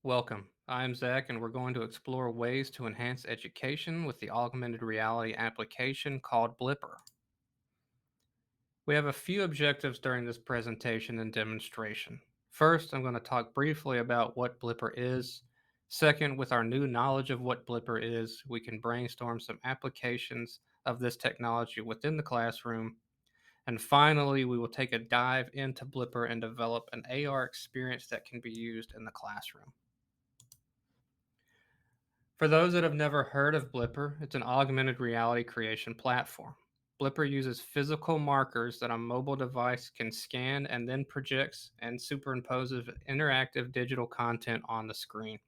Welcome. I'm Zach, and we're going to explore ways to enhance education with the augmented reality application called Blippar. We have a few objectives during this presentation and demonstration. First, I'm going to talk briefly about what Blippar is. Second, with our new knowledge of what Blippar is, we can brainstorm some applications of this technology within the classroom. And finally, we will take a dive into Blippar and develop an AR experience that can be used in the classroom. For those that have never heard of Blippar, it's an augmented reality creation platform. Blippar uses physical markers that a mobile device can scan and then projects and superimposes interactive digital content on the screen.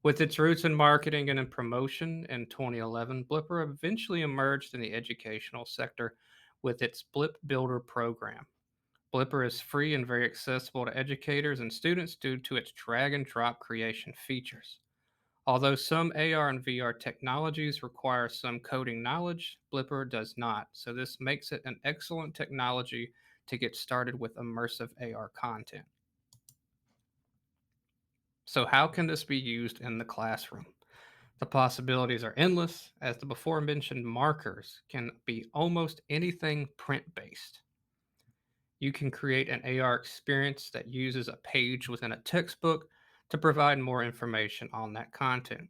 With its roots in marketing and in promotion in 2011, Blippar eventually emerged in the educational sector with its Blip Builder program. Blippar is free and very accessible to educators and students due to its drag and drop creation features. Although some AR and VR technologies require some coding knowledge, Blippar does not, so this makes it an excellent technology to get started with immersive AR content. So, how can this be used in the classroom? The possibilities are endless, as the before mentioned markers can be almost anything print based. You can create an AR experience that uses a page within a textbook to provide more information on that content.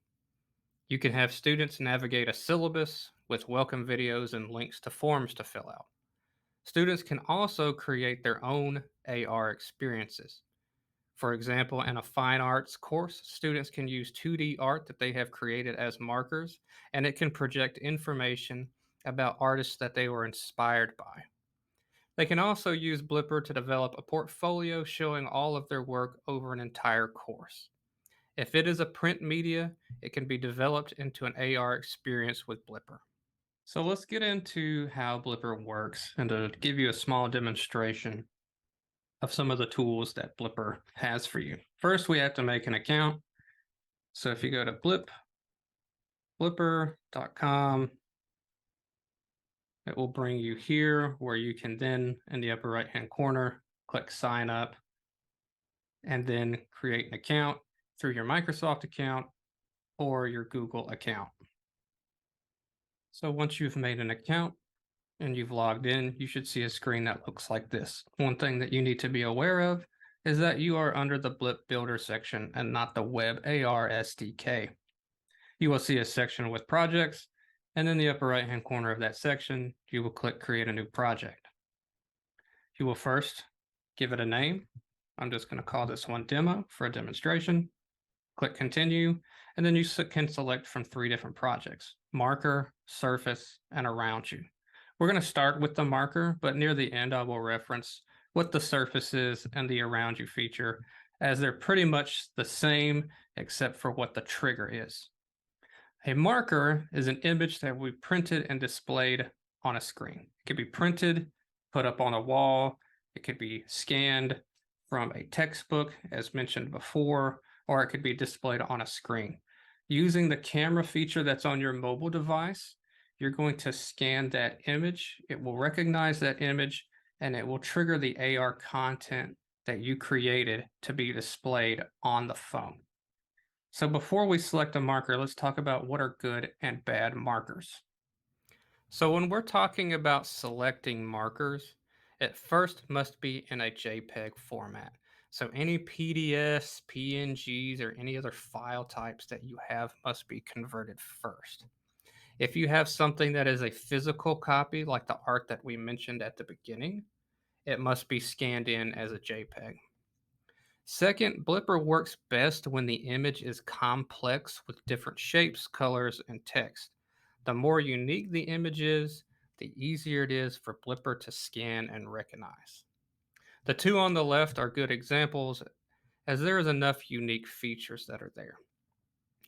You can have students navigate a syllabus with welcome videos and links to forms to fill out. Students can also create their own AR experiences. For example, in a fine arts course, students can use 2D art that they have created as markers, and it can project information about artists that they were inspired by. They can also use Blippar to develop a portfolio showing all of their work over an entire course. If it is a print media, it can be developed into an AR experience with Blippar. So let's get into how Blippar works and to give you a small demonstration of some of the tools that Blippar has for you. First, we have to make an account. So if you go to blippar.com, it will bring you here where you can then, in the upper right hand corner, click sign up and then create an account through your Microsoft account or your Google account. So once you've made an account and you've logged in, you should see a screen that looks like this. One thing that you need to be aware of is that you are under the Blip Builder section and not the Web AR SDK. You will see a section with projects, and in the upper right-hand corner of that section, you will click Create a New Project. You will first give it a name. I'm just going to call this one Demo for a demonstration. Click Continue, and then you can select from 3 different projects: Marker, Surface, and Around You. We're going to start with the marker, but near the end, I will reference what the surface is and the Around You feature, as they're pretty much the same except for what the trigger is. A marker is an image that we printed and displayed on a screen. It could be printed, put up on a wall, it could be scanned from a textbook, as mentioned before, or it could be displayed on a screen. Using the camera feature that's on your mobile device, you're going to scan that image. It will recognize that image and it will trigger the AR content that you created to be displayed on the phone. So before we select a marker, let's talk about what are good and bad markers. So when we're talking about selecting markers, it first must be in a JPEG format. So any PDFs, PNGs, or any other file types that you have must be converted first. If you have something that is a physical copy, like the art that we mentioned at the beginning, it must be scanned in as a JPEG. Second, Blippar works best when the image is complex with different shapes, colors, and text. The more unique the image is, the easier it is for Blippar to scan and recognize. The two on the left are good examples, as there is enough unique features that are there.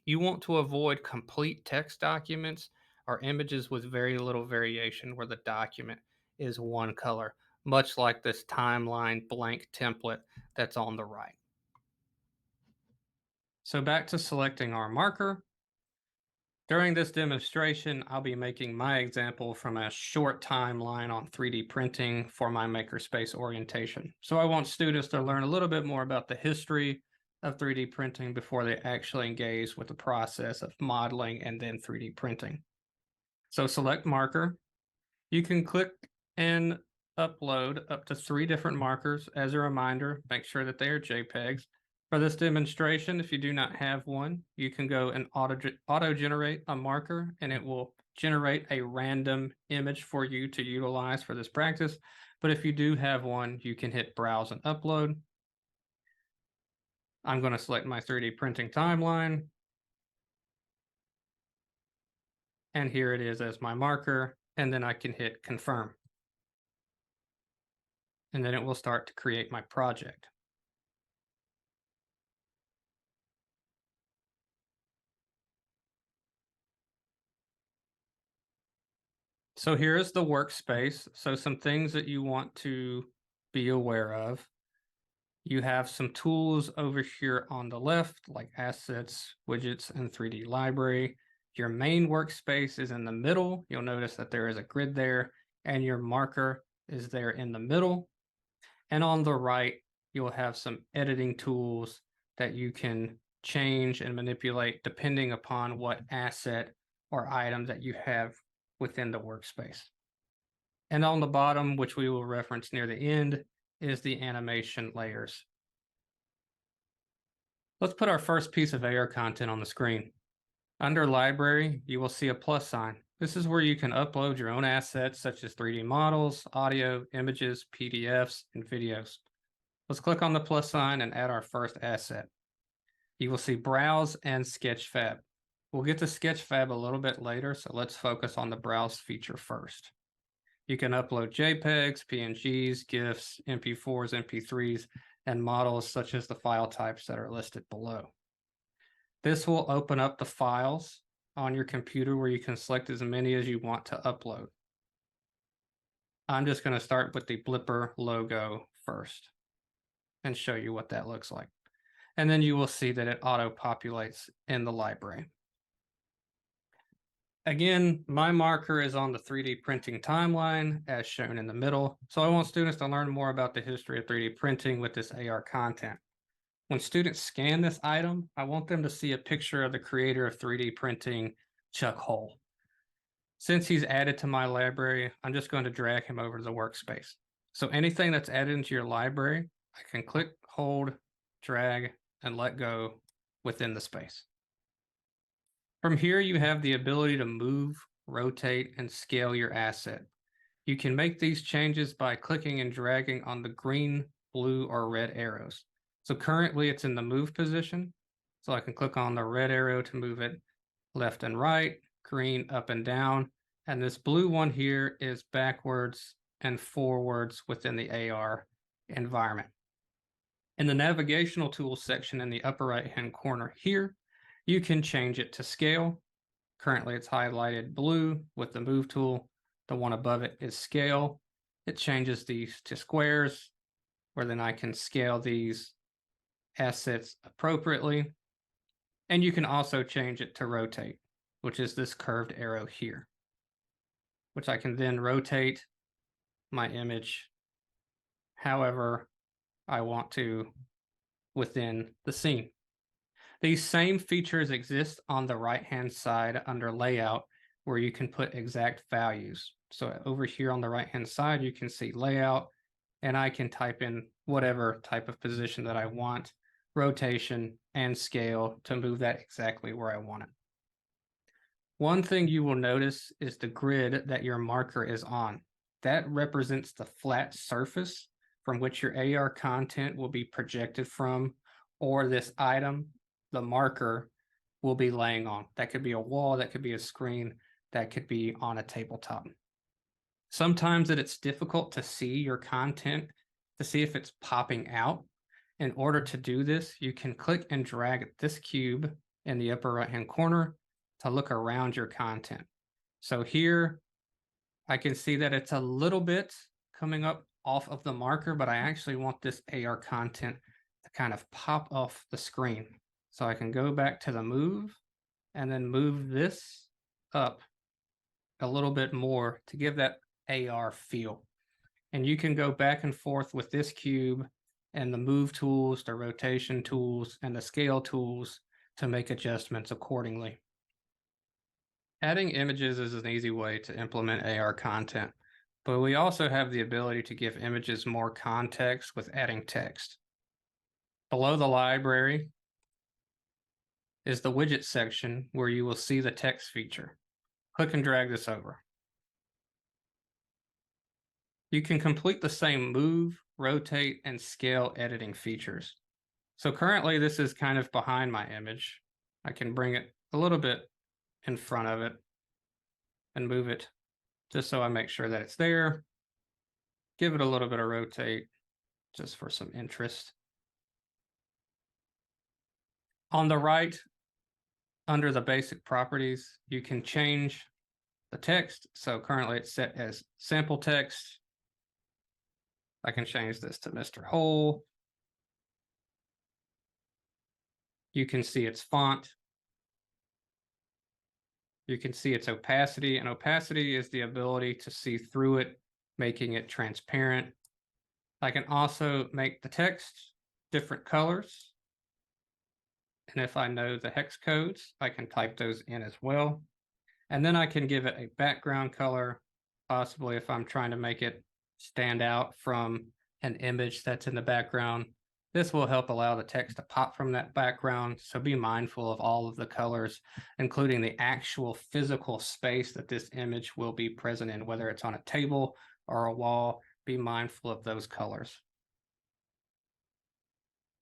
You want to avoid complete text documents or images with very little variation where the document is one color, much like this timeline blank template that's on the right. So back to selecting our marker. During this demonstration, I'll be making my example from a short timeline on 3D printing for my makerspace orientation. So I want students to learn a little bit more about the history of 3D printing before they actually engage with the process of modeling and then 3D printing. So select marker. You can click and upload up to 3 different markers. As a reminder, make sure that they are JPEGs. For this demonstration, if you do not have one, you can go and auto-generate a marker, and it will generate a random image for you to utilize for this practice. But if you do have one, you can hit browse and upload. I'm going to select my 3D printing timeline. And here it is as my marker, and then I can hit confirm. And then it will start to create my project. So here is the workspace. So some things that you want to be aware of. You have some tools over here on the left, like assets, widgets, and 3D library. Your main workspace is in the middle. You'll notice that there is a grid there, and your marker is there in the middle. And on the right, you'll have some editing tools that you can change and manipulate depending upon what asset or item that you have within the workspace. And on the bottom, which we will reference near the end, is the animation layers. Let's put our first piece of AR content on the screen. Under library, you will see a plus sign. This is where you can upload your own assets such as 3D models, audio, images, PDFs, and videos. Let's click on the plus sign and add our first asset. You will see Browse and Sketchfab. We'll get to Sketchfab a little bit later, so let's focus on the Browse feature first. You can upload JPEGs, PNGs, GIFs, MP4s, MP3s, and models such as the file types that are listed below. This will open up the files on your computer where you can select as many as you want to upload. I'm just going to start with the Blippar logo first and show you what that looks like. And then you will see that it auto-populates in the library. Again, my marker is on the 3D printing timeline as shown in the middle. So I want students to learn more about the history of 3D printing with this AR content. When students scan this item, I want them to see a picture of the creator of 3D printing, Chuck Hull. Since he's added to my library, I'm just going to drag him over to the workspace. So anything that's added into your library, I can click, hold, drag, and let go within the space. From here, you have the ability to move, rotate, and scale your asset. You can make these changes by clicking and dragging on the green, blue, or red arrows. So currently it's in the move position. So I can click on the red arrow to move it left and right, green up and down. And this blue one here is backwards and forwards within the AR environment. In the navigational tools section in the upper right-hand corner here, you can change it to scale. Currently it's highlighted blue with the move tool. The one above it is scale. It changes these to squares, where then I can scale these assets appropriately. And you can also change it to rotate, which is this curved arrow here, which I can then rotate my image however I want to within the scene. These same features exist on the right-hand side under layout, where you can put exact values. So over here on the right-hand side, you can see layout, and I can type in whatever type of position that I want, rotation, and scale to move that exactly where I want it. One thing you will notice is the grid that your marker is on. That represents the flat surface from which your AR content will be projected from, or this item, the marker, will be laying on. That could be a wall, that could be a screen, that could be on a tabletop. Sometimes it's difficult to see your content, to see if it's popping out. In order to do this, you can click and drag this cube in the upper right-hand corner to look around your content. So here, I can see that it's a little bit coming up off of the marker, but I actually want this AR content to kind of pop off the screen. So I can go back to the move and then move this up a little bit more to give that AR feel. And you can go back and forth with this cube and the move tools, the rotation tools, and the scale tools to make adjustments accordingly. Adding images is an easy way to implement AR content, but we also have the ability to give images more context with adding text. Below the library is the widget section where you will see the text feature. Click and drag this over. You can complete the same move, rotate, and scale editing features. So currently this is kind of behind my image. I can bring it a little bit in front of it and move it just so I make sure that it's there. Give it a little bit of rotate just for some interest. On the right, under the basic properties, you can change the text. So currently it's set as sample text. I can change this to Mr. Hole. You can see its font. You can see its opacity, and opacity is the ability to see through it, making it transparent. I can also make the text different colors. And if I know the hex codes, I can type those in as well. And then I can give it a background color, possibly if I'm trying to make it stand out from an image that's in the background. This will help allow the text to pop from that background. So be mindful of all of the colors, including the actual physical space that this image will be present in, whether it's on a table or a wall. Be mindful of those colors.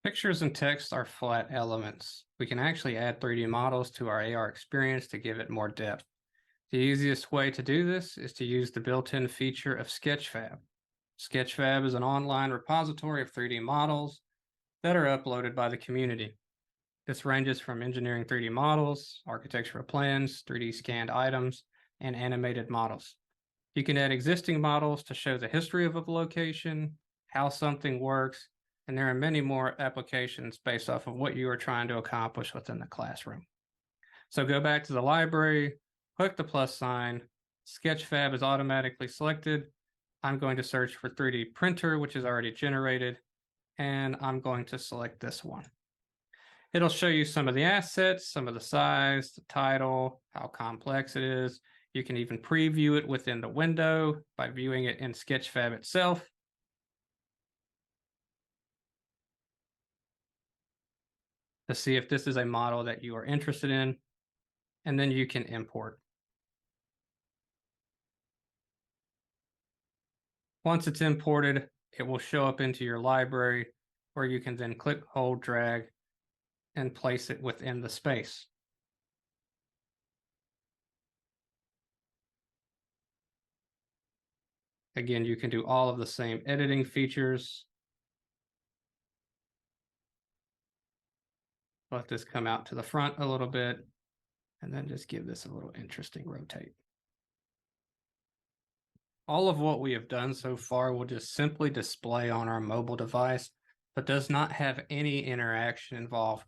Pictures and text are flat elements. We can actually add 3D models to our AR experience to give it more depth. The easiest way to do this is to use the built-in feature of Sketchfab. Sketchfab is an online repository of 3D models that are uploaded by the community. This ranges from engineering 3D models, architectural plans, 3D scanned items, and animated models. You can add existing models to show the history of a location, how something works, and there are many more applications based off of what you are trying to accomplish within the classroom. So go back to the library, click the plus sign, Sketchfab is automatically selected. I'm going to search for 3D printer, which is already generated, and I'm going to select this one. It'll show you some of the assets, some of the size, the title, how complex it is. You can even preview it within the window by viewing it in Sketchfab itself. To see if this is a model that you are interested in, and then you can import. Once it's imported, it will show up into your library where you can then click, hold, drag, and place it within the space. Again, you can do all of the same editing features. Let this come out to the front a little bit, and then just give this a little interesting rotate. All of what we have done so far will just simply display on our mobile device, but does not have any interaction involved.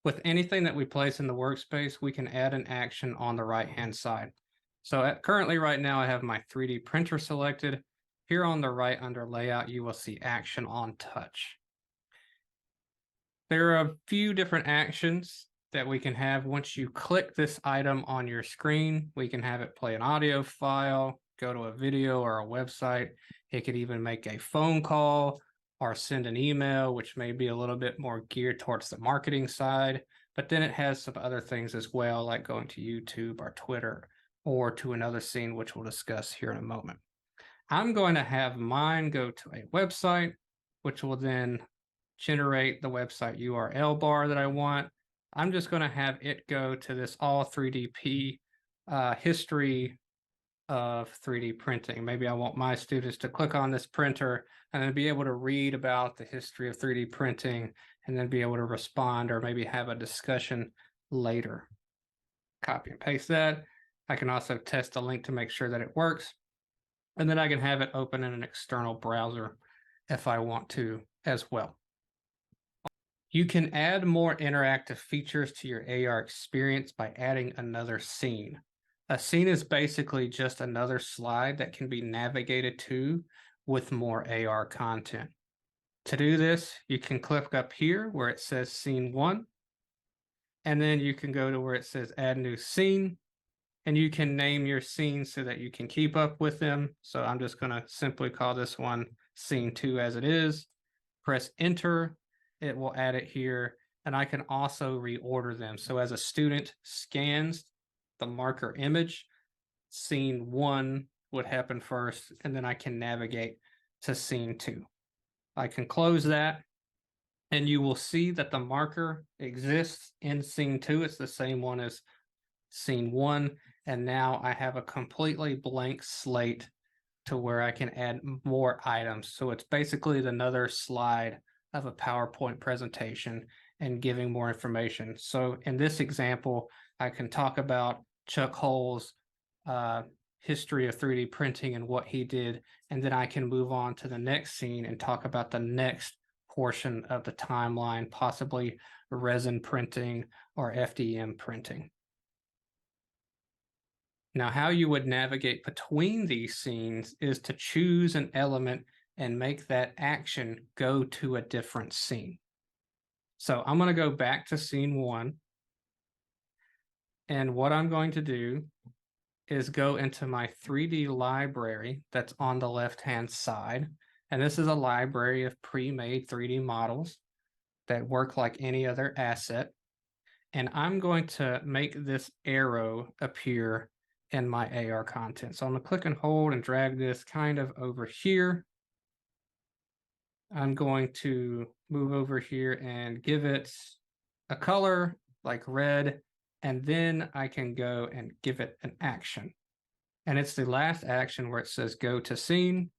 With anything that we place in the workspace, we can add an action on the right-hand side. So currently right now, I have my 3D printer selected. Here on the right under layout, you will see action on touch. There are a few different actions that we can have. Once you click this item on your screen, we can have it play an audio file, go to a video or a website. It could even make a phone call or send an email, which may be a little bit more geared towards the marketing side. But then it has some other things as well, like going to YouTube or Twitter or to another scene, which we'll discuss here in a moment. I'm going to have mine go to a website, which will then generate the website URL bar that I want. I'm just going to have it go to this all 3DP history of 3D printing. Maybe I want my students to click on this printer and then be able to read about the history of 3D printing and then be able to respond or maybe have a discussion later. Copy and paste that. I can also test the link to make sure that it works. And then I can have it open in an external browser if I want to as well. You can add more interactive features to your AR experience by adding another scene. A scene is basically just another slide that can be navigated to with more AR content. To do this, you can click up here where it says scene 1, and then you can go to where it says add new scene, and you can name your scenes so that you can keep up with them. So I'm just going to simply call this one scene 2 as it is. Press enter, it will add it here, and I can also reorder them. So as a student scans the marker image, scene 1 would happen first, and then I can navigate to scene 2. I can close that, and you will see that the marker exists in scene 2. It's the same one as scene 1, and now I have a completely blank slate to where I can add more items. So it's basically another slide of a PowerPoint presentation and giving more information. So in this example, I can talk about Chuck Hull's history of 3D printing and what he did, and then I can move on to the next scene and talk about the next portion of the timeline, possibly resin printing or FDM printing. Now, how you would navigate between these scenes is to choose an element and make that action go to a different scene. So I'm going to go back to scene 1. And what I'm going to do is go into my 3D library that's on the left-hand side. And this is a library of pre-made 3D models that work like any other asset. And I'm going to make this arrow appear in my AR content. So I'm going to click and hold and drag this kind of over here. I'm going to move over here and give it a color like red, and then I can go and give it an action. And it's the last action where it says go to scene,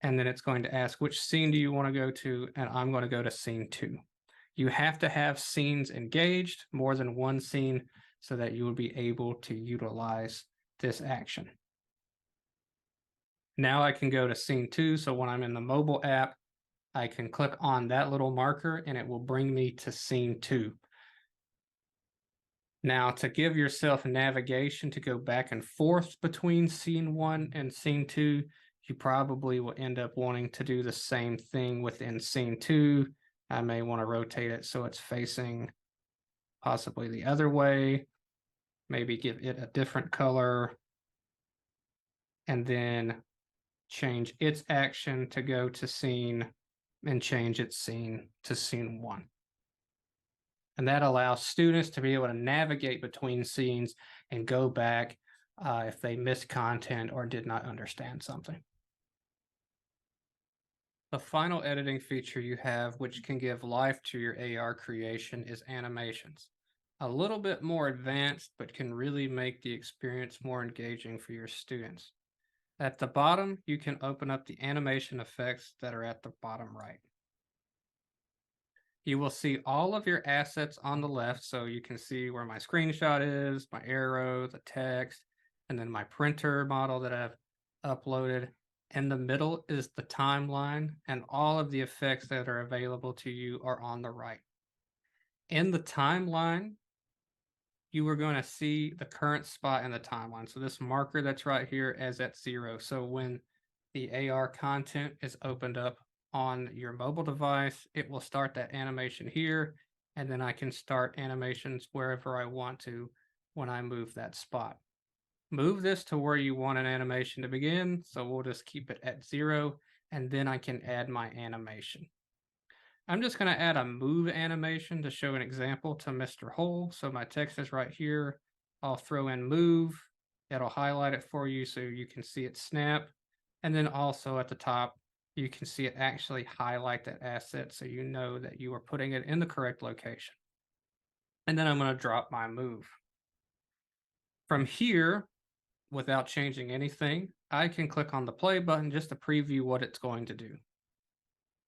and then it's going to ask which scene do you want to go to, and I'm going to go to scene 2. You have to have scenes engaged, more than one scene, so that you will be able to utilize this action. Now I can go to scene 2. So when I'm in the mobile app, I can click on that little marker and it will bring me to scene 2. Now, to give yourself navigation to go back and forth between scene 1 and scene 2, you probably will end up wanting to do the same thing within scene 2. I may want to rotate it so it's facing possibly the other way, maybe give it a different color, and then change its action to go to scene and change its scene to scene 1. And that allows students to be able to navigate between scenes and go back if they missed content or did not understand something. The final editing feature you have, which can give life to your AR creation, is animations. A little bit more advanced, but can really make the experience more engaging for your students. At the bottom, you can open up the animation effects that are at the bottom right. You will see all of your assets on the left, so you can see where my screenshot is, my arrow, the text, and then my printer model that I've uploaded. In the middle is the timeline, and all of the effects that are available to you are on the right. In the timeline, you are going to see the current spot in the timeline. So this marker that's right here is at 0. So when the AR content is opened up on your mobile device, it will start that animation here, and then I can start animations wherever I want to when I move that spot. Move this to where you want an animation to begin, so we'll just keep it at 0, and then I can add my animation. I'm just going to add a move animation to show an example to Mr. Hull. So my text is right here. I'll throw in move. It'll highlight it for you so you can see it snap. And then also at the top, you can see it actually highlight that asset so you know that you are putting it in the correct location. And then I'm going to drop my move. From here, without changing anything, I can click on the play button just to preview what it's going to do.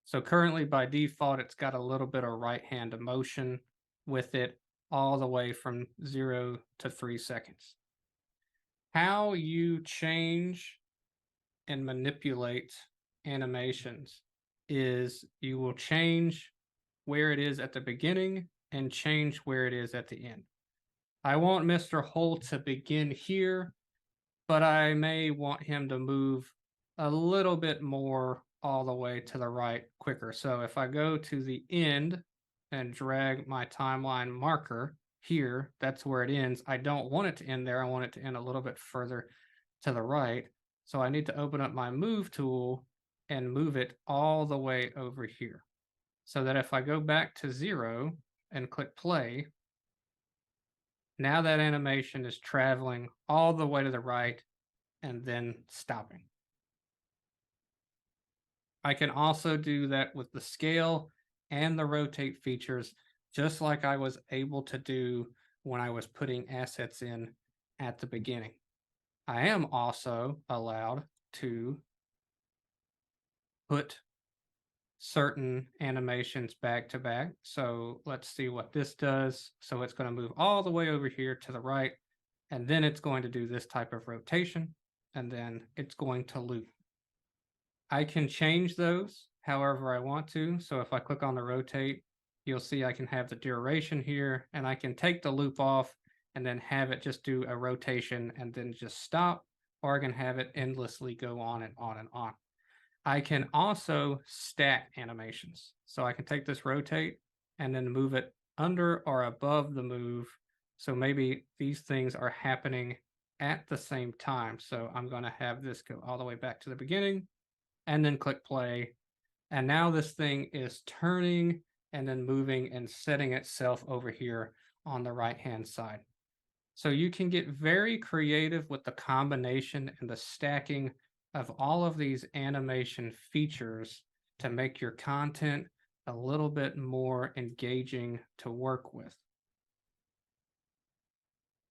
So currently by default, it's got a little bit of right hand motion with it all the way from 0 to 3 seconds. How you change and manipulate animations is you will change where it is at the beginning and change where it is at the end. I want Mr. Hull to begin here, but I may want him to move a little bit more all the way to the right quicker. So if I go to the end and drag my timeline marker here, that's where it ends. I don't want it to end there. I want it to end a little bit further to the right. So I need to open up my move tool and move it all the way over here. So that if I go back to 0 and click play, now that animation is traveling all the way to the right and then stopping. I can also do that with the scale and the rotate features, just like I was able to do when I was putting assets in at the beginning. I am also allowed to put certain animations back to back. So let's see what this does. So it's going to move all the way over here to the right, and then it's going to do this type of rotation, and then it's going to loop. I can change those however I want to. So if I click on the rotate, you'll see I can have the duration here, and I can take the loop off and then have it just do a rotation and then just stop, or I can have it endlessly go on and on and on. I can also stack animations. So I can take this rotate and then move it under or above the move. So maybe these things are happening at the same time. So I'm going to have this go all the way back to the beginning and then click play. And now this thing is turning and then moving and setting itself over here on the right-hand side. So you can get very creative with the combination and the stacking of all of these animation features to make your content a little bit more engaging to work with.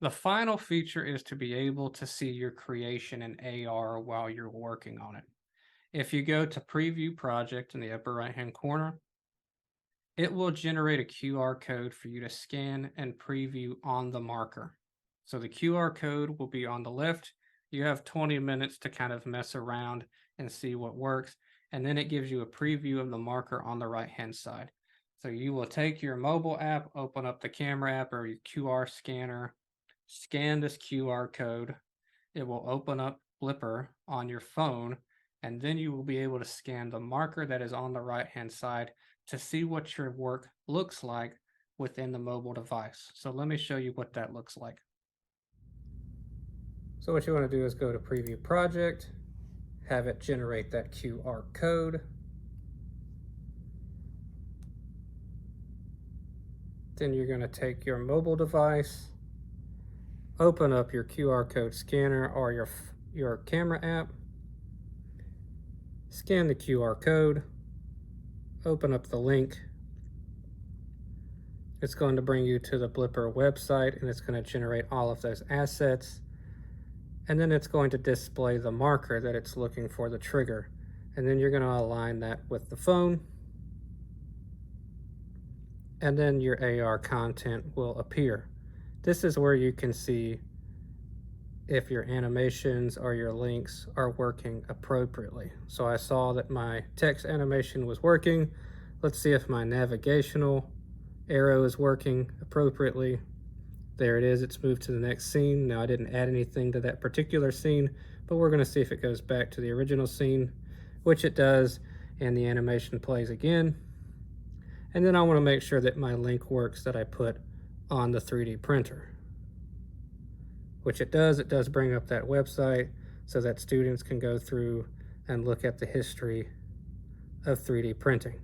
The final feature is to be able to see your creation in AR while you're working on it. If you go to Preview Project in the upper right-hand corner, it will generate a QR code for you to scan and preview on the marker. So the QR code will be on the left. You have 20 minutes to kind of mess around and see what works. And then it gives you a preview of the marker on the right-hand side. So you will take your mobile app, open up the camera app or your QR scanner, scan this QR code. It will open up Blippar on your phone, and then you will be able to scan the marker that is on the right-hand side to see what your work looks like within the mobile device. So let me show you what that looks like. So what you want to do is go to Preview Project, have it generate that QR code. Then you're going to take your mobile device, open up your QR code scanner or your camera app, scan the QR code, open up the link. It's going to bring you to the Blippar website, and it's going to generate all of those assets. And then it's going to display the marker that it's looking for, the trigger. And then you're going to align that with the phone. And then your AR content will appear. This is where you can see if your animations or your links are working appropriately. So I saw that my text animation was working. Let's see if my navigational arrow is working appropriately. There it is, it's moved to the next scene. Now I didn't add anything to that particular scene, but we're gonna see if it goes back to the original scene, which it does, and the animation plays again. And then I wanna make sure that my link works that I put on the 3D printer, which it does bring up that website so that students can go through and look at the history of 3D printing.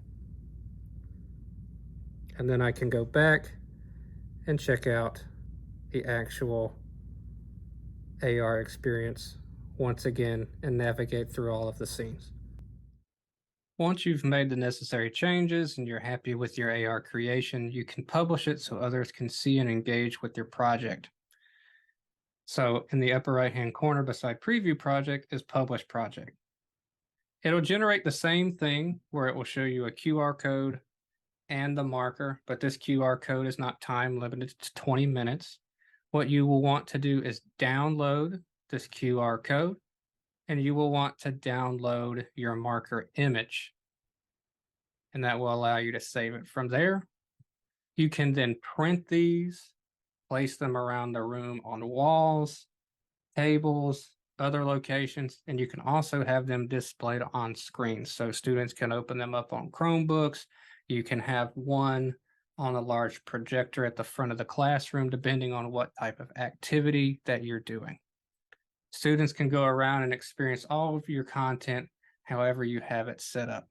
And then I can go back and check out the actual AR experience once again and navigate through all of the scenes. Once you've made the necessary changes and you're happy with your AR creation, you can publish it so others can see and engage with your project. So in the upper right-hand corner beside Preview Project is Publish Project. It'll generate the same thing where it will show you a QR code and the marker, but this QR code is not time limited to 20 minutes. What you will want to do is download this QR code, and you will want to download your marker image, and that will allow you to save it. From there, you can then print these, place them around the room on walls, tables, other locations, and you can also have them displayed on screens. So students can open them up on Chromebooks. You can have one on a large projector at the front of the classroom, depending on what type of activity that you're doing. Students can go around and experience all of your content however you have it set up.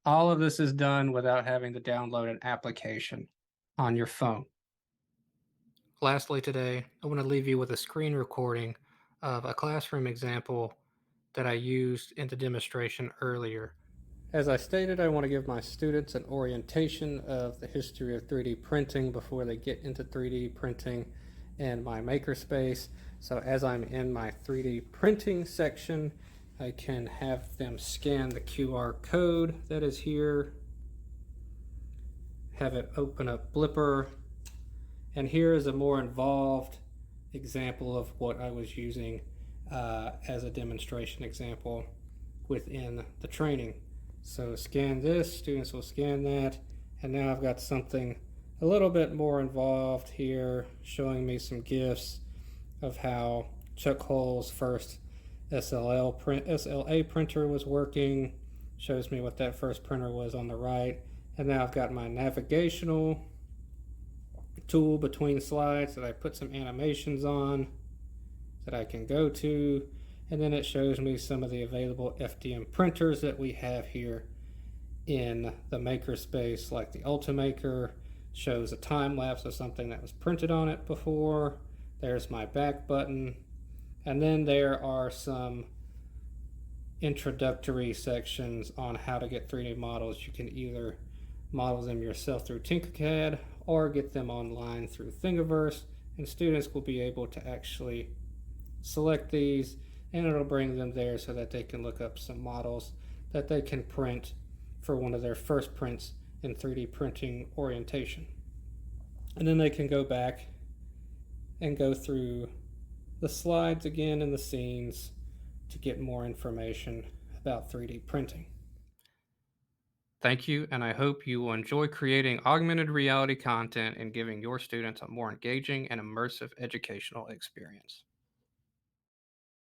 All of this is done without having to download an application on your phone. Lastly, today, I want to leave you with a screen recording of a classroom example that I used in the demonstration earlier. As I stated, I want to give my students an orientation of the history of 3D printing before they get into 3D printing in my makerspace. So as I'm in my 3D printing section, I can have them scan the QR code that is here, have it open up Blippar, and here is a more involved example of what I was using as a demonstration example within the training. So scan this, students will scan that, and now I've got something a little bit more involved here, showing me some GIFs of how Chuck Hull's first SLA printer was working. Shows me what that first printer was on the right. And now I've got my navigational tool between slides that I put some animations on that I can go to. And then it shows me some of the available FDM printers that we have here in the makerspace, like the Ultimaker. Shows a time lapse of something that was printed on it before. There's my back button. And then there are some introductory sections on how to get 3D models. You can either model them yourself through Tinkercad or get them online through Thingiverse, and students will be able to actually select these, and it'll bring them there so that they can look up some models that they can print for one of their first prints in 3D printing orientation. And then they can go back and go through the slides again and the scenes to get more information about 3D printing. Thank you, and I hope you will enjoy creating augmented reality content and giving your students a more engaging and immersive educational experience.